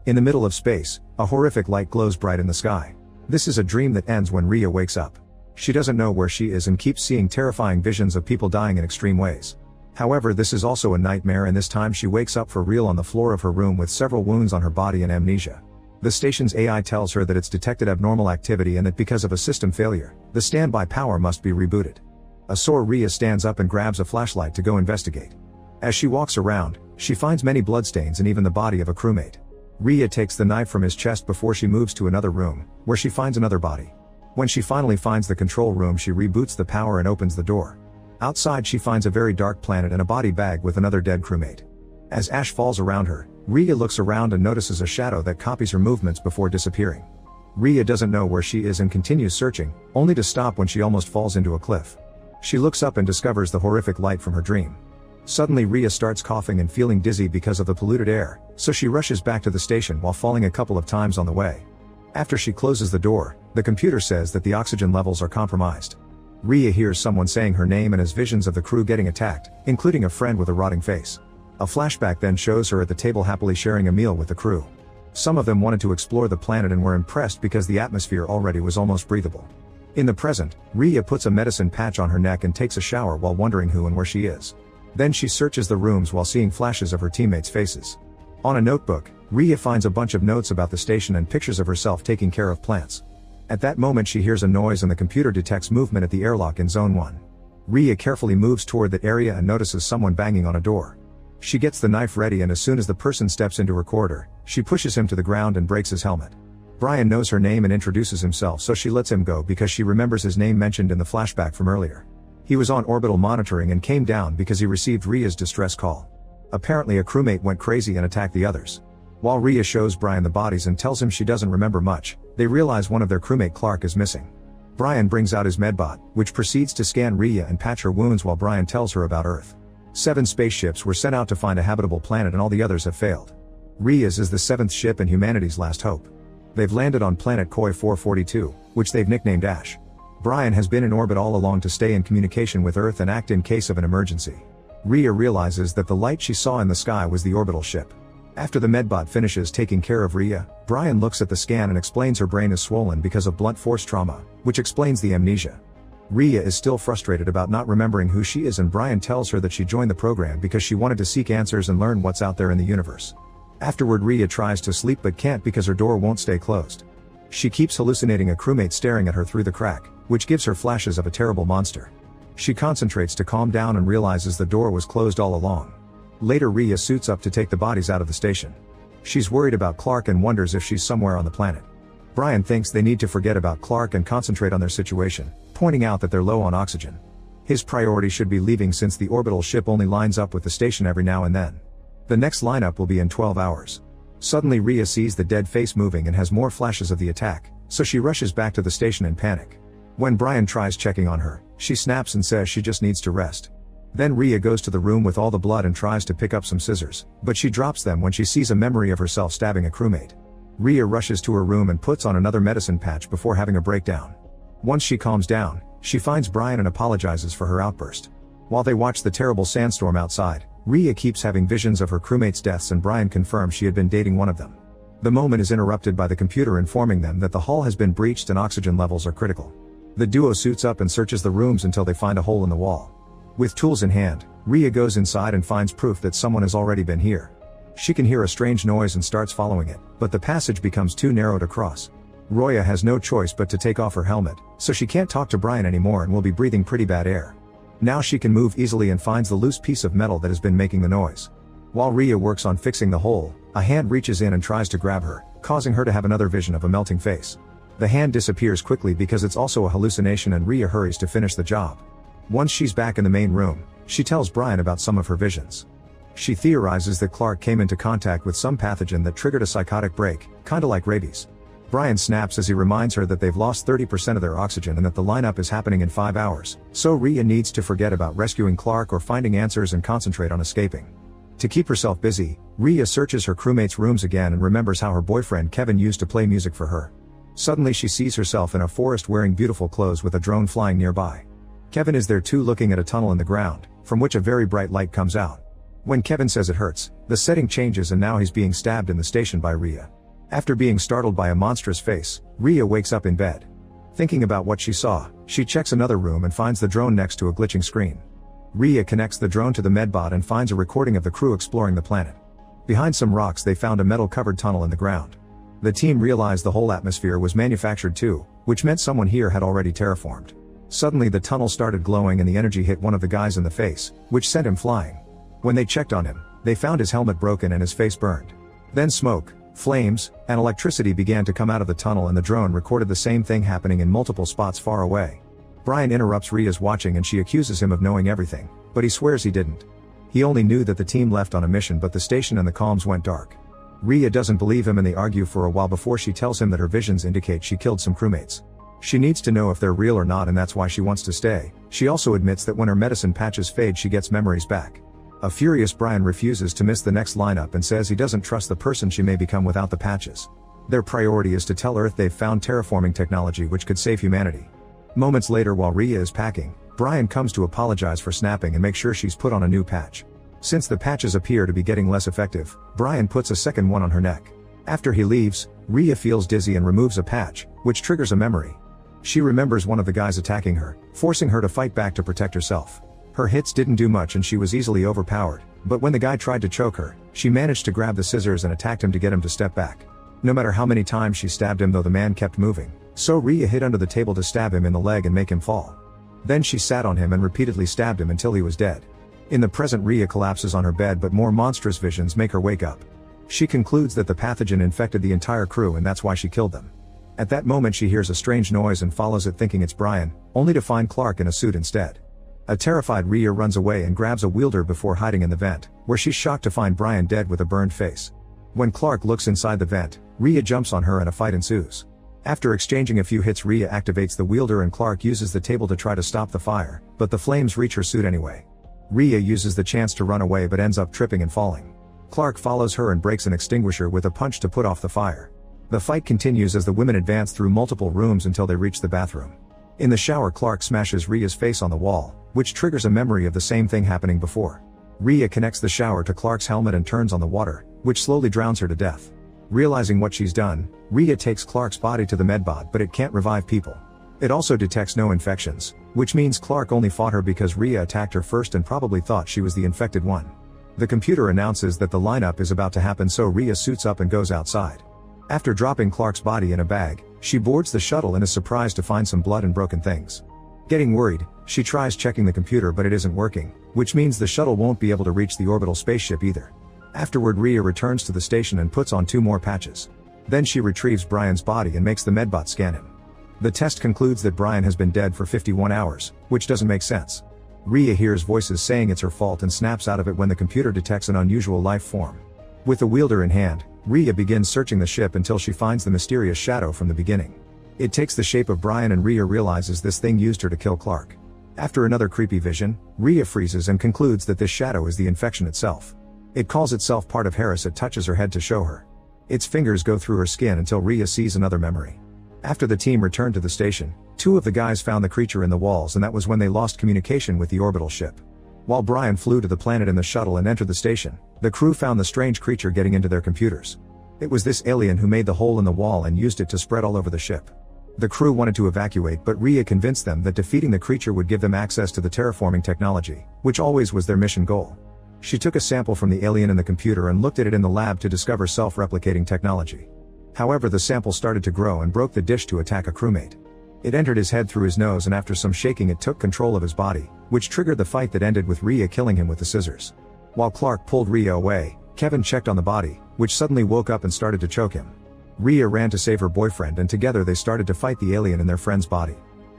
In the middle of space, a horrific light glows bright in the sky. This is a dream that ends when Rhea wakes up. She doesn't know where she is and keeps seeing terrifying visions of people dying in extreme ways. However, this is also a nightmare, and this time she wakes up for real on the floor of her room with several wounds on her body and amnesia. The station's AI tells her that it's detected abnormal activity and that because of a system failure, the standby power must be rebooted. A sore Rhea stands up and grabs a flashlight to go investigate. As she walks around, she finds many bloodstains and even the body of a crewmate. Rhea takes the knife from his chest before she moves to another room, where she finds another body. When she finally finds the control room, she reboots the power and opens the door. Outside, she finds a very dark planet and a body bag with another dead crewmate. As ash falls around her, Rhea looks around and notices a shadow that copies her movements before disappearing. Rhea doesn't know where she is and continues searching, only to stop when she almost falls into a cliff. She looks up and discovers the horrific light from her dream. Suddenly Rhea starts coughing and feeling dizzy because of the polluted air, so she rushes back to the station while falling a couple of times on the way. After she closes the door, the computer says that the oxygen levels are compromised. Rhea hears someone saying her name and has visions of the crew getting attacked, including a friend with a rotting face. A flashback then shows her at the table happily sharing a meal with the crew. Some of them wanted to explore the planet and were impressed because the atmosphere already was almost breathable. In the present, Rhea puts a medicine patch on her neck and takes a shower while wondering who and where she is. Then she searches the rooms while seeing flashes of her teammates' faces. On a notebook, Rhea finds a bunch of notes about the station and pictures of herself taking care of plants. At that moment she hears a noise and the computer detects movement at the airlock in Zone 1. Rhea carefully moves toward that area and notices someone banging on a door. She gets the knife ready, and as soon as the person steps into her corridor, she pushes him to the ground and breaks his helmet. Brian knows her name and introduces himself, so she lets him go because she remembers his name mentioned in the flashback from earlier. He was on orbital monitoring and came down because he received Rhea's distress call. Apparently a crewmate went crazy and attacked the others. While Rhea shows Brian the bodies and tells him she doesn't remember much, they realize one of their crewmate Clark is missing. Brian brings out his medbot, which proceeds to scan Rhea and patch her wounds while Brian tells her about Earth. 7 spaceships were sent out to find a habitable planet and all the others have failed. Rhea's is the 7th ship and humanity's last hope. They've landed on planet Koi 442, which they've nicknamed Ash. Brian has been in orbit all along to stay in communication with Earth and act in case of an emergency. Rhea realizes that the light she saw in the sky was the orbital ship. After the medbot finishes taking care of Rhea, Brian looks at the scan and explains her brain is swollen because of blunt force trauma, which explains the amnesia. Rhea is still frustrated about not remembering who she is, and Brian tells her that she joined the program because she wanted to seek answers and learn what's out there in the universe. Afterward, Rhea tries to sleep but can't because her door won't stay closed. She keeps hallucinating a crewmate staring at her through the crack, which gives her flashes of a terrible monster. She concentrates to calm down and realizes the door was closed all along. Later, Rhea suits up to take the bodies out of the station. She's worried about Clark and wonders if she's somewhere on the planet. Brian thinks they need to forget about Clark and concentrate on their situation, pointing out that they're low on oxygen. His priority should be leaving since the orbital ship only lines up with the station every now and then. The next lineup will be in 12 hours. Suddenly Rhea sees the dead face moving and has more flashes of the attack, so she rushes back to the station in panic. When Brian tries checking on her, she snaps and says she just needs to rest. Then Rhea goes to the room with all the blood and tries to pick up some scissors, but she drops them when she sees a memory of herself stabbing a crewmate. Rhea rushes to her room and puts on another medicine patch before having a breakdown. Once she calms down, she finds Brian and apologizes for her outburst. While they watch the terrible sandstorm outside, Rhea keeps having visions of her crewmates' deaths, and Brian confirms she had been dating one of them. The moment is interrupted by the computer informing them that the hull has been breached and oxygen levels are critical. The duo suits up and searches the rooms until they find a hole in the wall. With tools in hand, Rhea goes inside and finds proof that someone has already been here. She can hear a strange noise and starts following it, but the passage becomes too narrow to cross. Roya has no choice but to take off her helmet, so she can't talk to Brian anymore and will be breathing pretty bad air. Now she can move easily and finds the loose piece of metal that has been making the noise. While Rhea works on fixing the hole, a hand reaches in and tries to grab her, causing her to have another vision of a melting face. The hand disappears quickly because it's also a hallucination, and Rhea hurries to finish the job. Once she's back in the main room, she tells Brian about some of her visions. She theorizes that Clark came into contact with some pathogen that triggered a psychotic break, kinda like rabies. Brian snaps as he reminds her that they've lost 30% of their oxygen and that the lineup is happening in 5 hours, so Rhea needs to forget about rescuing Clark or finding answers and concentrate on escaping. To keep herself busy, Rhea searches her crewmates' rooms again and remembers how her boyfriend Kevin used to play music for her. Suddenly she sees herself in a forest wearing beautiful clothes with a drone flying nearby. Kevin is there too, looking at a tunnel in the ground, from which a very bright light comes out. When Kevin says it hurts, the setting changes and now he's being stabbed in the station by Rhea. After being startled by a monstrous face, Rhea wakes up in bed. Thinking about what she saw, she checks another room and finds the drone next to a glitching screen. Rhea connects the drone to the medbot and finds a recording of the crew exploring the planet. Behind some rocks they found a metal-covered tunnel in the ground. The team realized the whole atmosphere was manufactured too, which meant someone here had already terraformed. Suddenly the tunnel started glowing and the energy hit one of the guys in the face, which sent him flying. When they checked on him, they found his helmet broken and his face burned. Then smoke, flames, and electricity began to come out of the tunnel and the drone recorded the same thing happening in multiple spots far away. Brian interrupts Rhea's watching and she accuses him of knowing everything, but he swears he didn't. He only knew that the team left on a mission but the station and the comms went dark. Rhea doesn't believe him and they argue for a while before she tells him that her visions indicate she killed some crewmates. She needs to know if they're real or not and that's why she wants to stay. She also admits that when her medicine patches fade she gets memories back. A furious Brian refuses to miss the next lineup and says he doesn't trust the person she may become without the patches. Their priority is to tell Earth they've found terraforming technology which could save humanity. Moments later while Rhea is packing, Brian comes to apologize for snapping and make sure she's put on a new patch. Since the patches appear to be getting less effective, Brian puts a second one on her neck. After he leaves, Rhea feels dizzy and removes a patch, which triggers a memory. She remembers one of the guys attacking her, forcing her to fight back to protect herself. Her hits didn't do much and she was easily overpowered, but when the guy tried to choke her, she managed to grab the scissors and attacked him to get him to step back. No matter how many times she stabbed him though the man kept moving, so Rhea hid under the table to stab him in the leg and make him fall. Then she sat on him and repeatedly stabbed him until he was dead. In the present Rhea collapses on her bed but more monstrous visions make her wake up. She concludes that the pathogen infected the entire crew and that's why she killed them. At that moment she hears a strange noise and follows it thinking it's Brian, only to find Clark in a suit instead. A terrified Rhea runs away and grabs a wielder before hiding in the vent, where she's shocked to find Brian dead with a burned face. When Clark looks inside the vent, Rhea jumps on her and a fight ensues. After exchanging a few hits Rhea activates the wielder and Clark uses the table to try to stop the fire, but the flames reach her suit anyway. Rhea uses the chance to run away but ends up tripping and falling. Clark follows her and breaks an extinguisher with a punch to put off the fire. The fight continues as the women advance through multiple rooms until they reach the bathroom. In the shower Clark smashes Rhea's face on the wall, which triggers a memory of the same thing happening before. Rhea connects the shower to Clark's helmet and turns on the water, which slowly drowns her to death. Realizing what she's done, Rhea takes Clark's body to the medbot but it can't revive people. It also detects no infections, which means Clark only fought her because Rhea attacked her first and probably thought she was the infected one. The computer announces that the lineup is about to happen so Rhea suits up and goes outside. After dropping Clark's body in a bag, she boards the shuttle and is surprised to find some blood and broken things. Getting worried, she tries checking the computer but it isn't working, which means the shuttle won't be able to reach the orbital spaceship either. Afterward Rhea returns to the station and puts on 2 more patches. Then she retrieves Brian's body and makes the medbot scan him. The test concludes that Brian has been dead for 51 hours, which doesn't make sense. Rhea hears voices saying it's her fault and snaps out of it when the computer detects an unusual life form. With the wielder in hand, Rhea begins searching the ship until she finds the mysterious shadow from the beginning. It takes the shape of Brian and Rhea realizes this thing used her to kill Clark. After another creepy vision, Rhea freezes and concludes that this shadow is the infection itself. It calls itself part of Harris. It touches her head to show her. Its fingers go through her skin until Rhea sees another memory. After the team returned to the station, 2 of the guys found the creature in the walls and that was when they lost communication with the orbital ship. While Brian flew to the planet in the shuttle and entered the station, the crew found the strange creature getting into their computers. It was this alien who made the hole in the wall and used it to spread all over the ship. The crew wanted to evacuate but Rhea convinced them that defeating the creature would give them access to the terraforming technology, which always was their mission goal. She took a sample from the alien in the computer and looked at it in the lab to discover self-replicating technology. However, the sample started to grow and broke the dish to attack a crewmate. It entered his head through his nose and after some shaking it took control of his body, which triggered the fight that ended with Rhea killing him with the scissors. While Clark pulled Rhea away, Kevin checked on the body, which suddenly woke up and started to choke him. Rhea ran to save her boyfriend and together they started to fight the alien in their friend's body.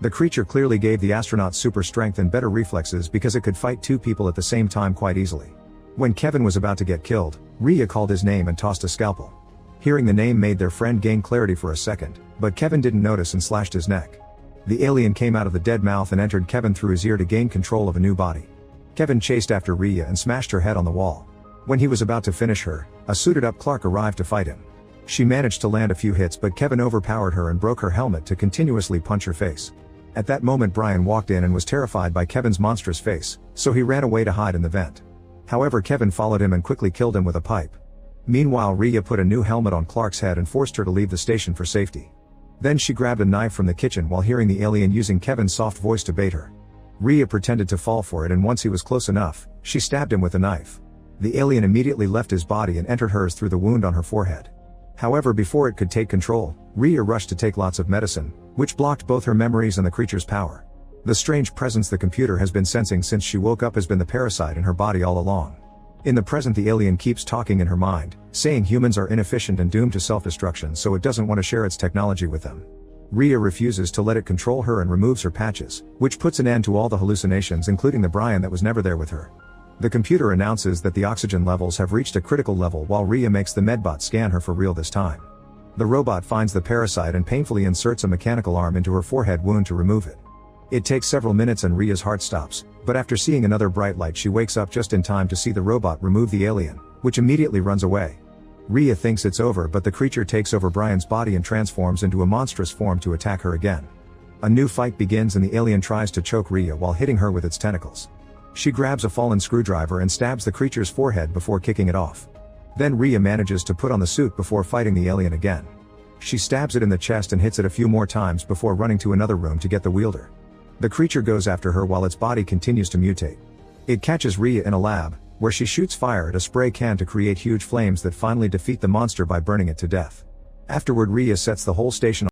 The creature clearly gave the astronaut super strength and better reflexes because it could fight 2 people at the same time quite easily. When Kevin was about to get killed, Rhea called his name and tossed a scalpel. Hearing the name made their friend gain clarity for a second, but Kevin didn't notice and slashed his neck. The alien came out of the dead mouth and entered Kevin through his ear to gain control of a new body. Kevin chased after Rhea and smashed her head on the wall. When he was about to finish her, a suited-up Clark arrived to fight him. She managed to land a few hits but Kevin overpowered her and broke her helmet to continuously punch her face. At that moment Brian walked in and was terrified by Kevin's monstrous face, so he ran away to hide in the vent. However, Kevin followed him and quickly killed him with a pipe. Meanwhile, Rhea put a new helmet on Clark's head and forced her to leave the station for safety. Then she grabbed a knife from the kitchen while hearing the alien using Kevin's soft voice to bait her. Rhea pretended to fall for it, and once he was close enough, she stabbed him with a knife. The alien immediately left his body and entered hers through the wound on her forehead. However, before it could take control, Rhea rushed to take lots of medicine, which blocked both her memories and the creature's power. The strange presence the computer has been sensing since she woke up has been the parasite in her body all along. In the present, the alien keeps talking in her mind, saying humans are inefficient and doomed to self-destruction, so it doesn't want to share its technology with them. Rhea refuses to let it control her and removes her patches, which puts an end to all the hallucinations, including the Brian that was never there with her. The computer announces that the oxygen levels have reached a critical level while Rhea makes the medbot scan her for real this time. The robot finds the parasite and painfully inserts a mechanical arm into her forehead wound to remove it. It takes several minutes and Rhea's heart stops, but after seeing another bright light she wakes up just in time to see the robot remove the alien, which immediately runs away. Rhea thinks it's over, but the creature takes over Brian's body and transforms into a monstrous form to attack her again. A new fight begins and the alien tries to choke Rhea while hitting her with its tentacles. She grabs a fallen screwdriver and stabs the creature's forehead before kicking it off. Then Rhea manages to put on the suit before fighting the alien again. She stabs it in the chest and hits it a few more times before running to another room to get the wielder. The creature goes after her while its body continues to mutate. It catches Rhea in a lab, where she shoots fire at a spray can to create huge flames that finally defeat the monster by burning it to death. Afterward, Rhea sets the whole station